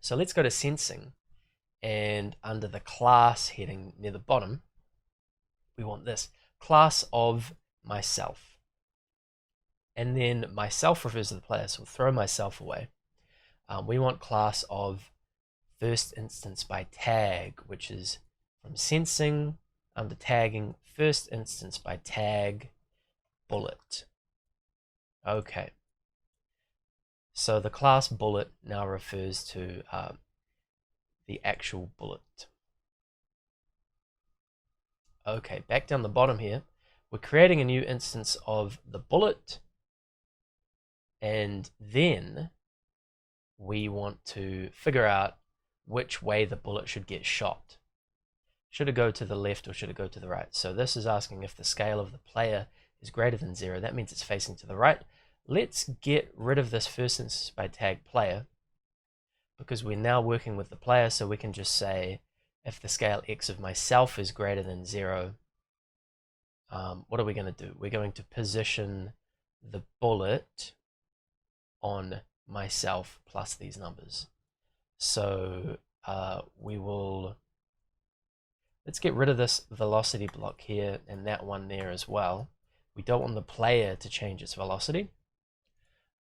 So let's go to sensing, and under the class heading near the bottom, we want this class of myself. And then myself refers to the player, so we'll throw myself away. We want class of first instance by tag, which is from sensing under tagging, first instance by tag bullet. Okay. So the class bullet now refers to the actual bullet. Okay, back down the bottom here, we're creating a new instance of the bullet, and then we want to figure out which way the bullet should get shot. Should it go to the left or should it go to the right? So this is asking if the scale of the player is greater than 0. That means it's facing to the right. Let's get rid of this first instance by tag player, because we're now working with the player, so we can just say if the scale x of myself is greater than 0, what are we going to do? We're going to position the bullet on myself plus these numbers. So let's get rid of this velocity block here and that one there as well. We don't want the player to change its velocity.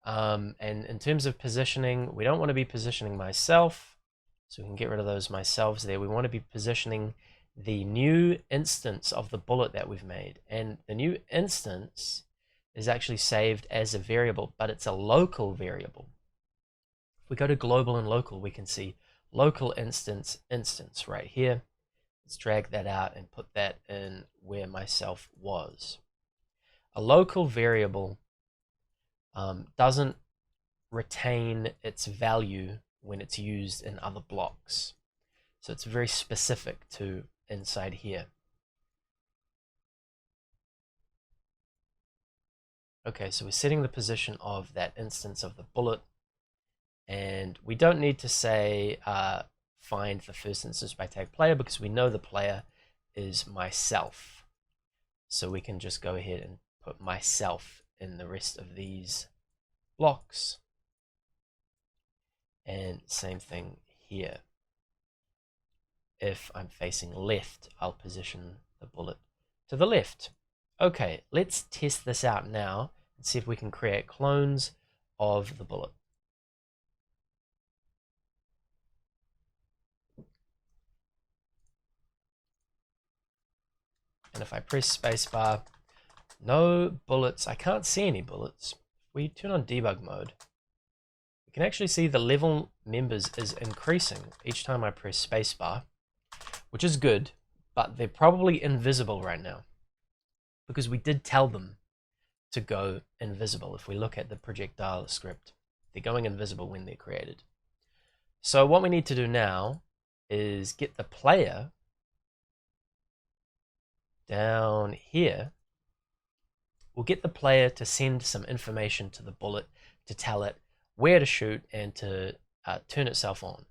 And in terms of positioning, we don't want to be positioning myself, so we can get rid of those myselves there. We want to be positioning the new instance of the bullet that we've made, and the new instance is actually saved as a variable, but it's a local variable. If we go to global and local, we can see local instance right here. Let's drag that out and put that in where myself was. A local variable doesn't retain its value when it's used in other blocks. So it's very specific to inside here. Okay, so we're setting the position of that instance of the bullet, and we don't need to say find the first instance by tag player, because we know the player is myself. So we can just go ahead and put myself in the rest of these blocks. And same thing here. If I'm facing left, I'll position the bullet to the left. Okay, let's test this out now and see if we can create clones of the bullet. And if I press spacebar, no bullets. I can't see any bullets. If we turn on debug mode, we can actually see the level members is increasing each time I press spacebar, which is good, but they're probably invisible right now because we did tell them to go invisible. If we look at the projectile script, they're going invisible when they're created. So what we need to do now is get the player down here. We'll get the player to send some information to the bullet to tell it where to shoot and to turn itself on.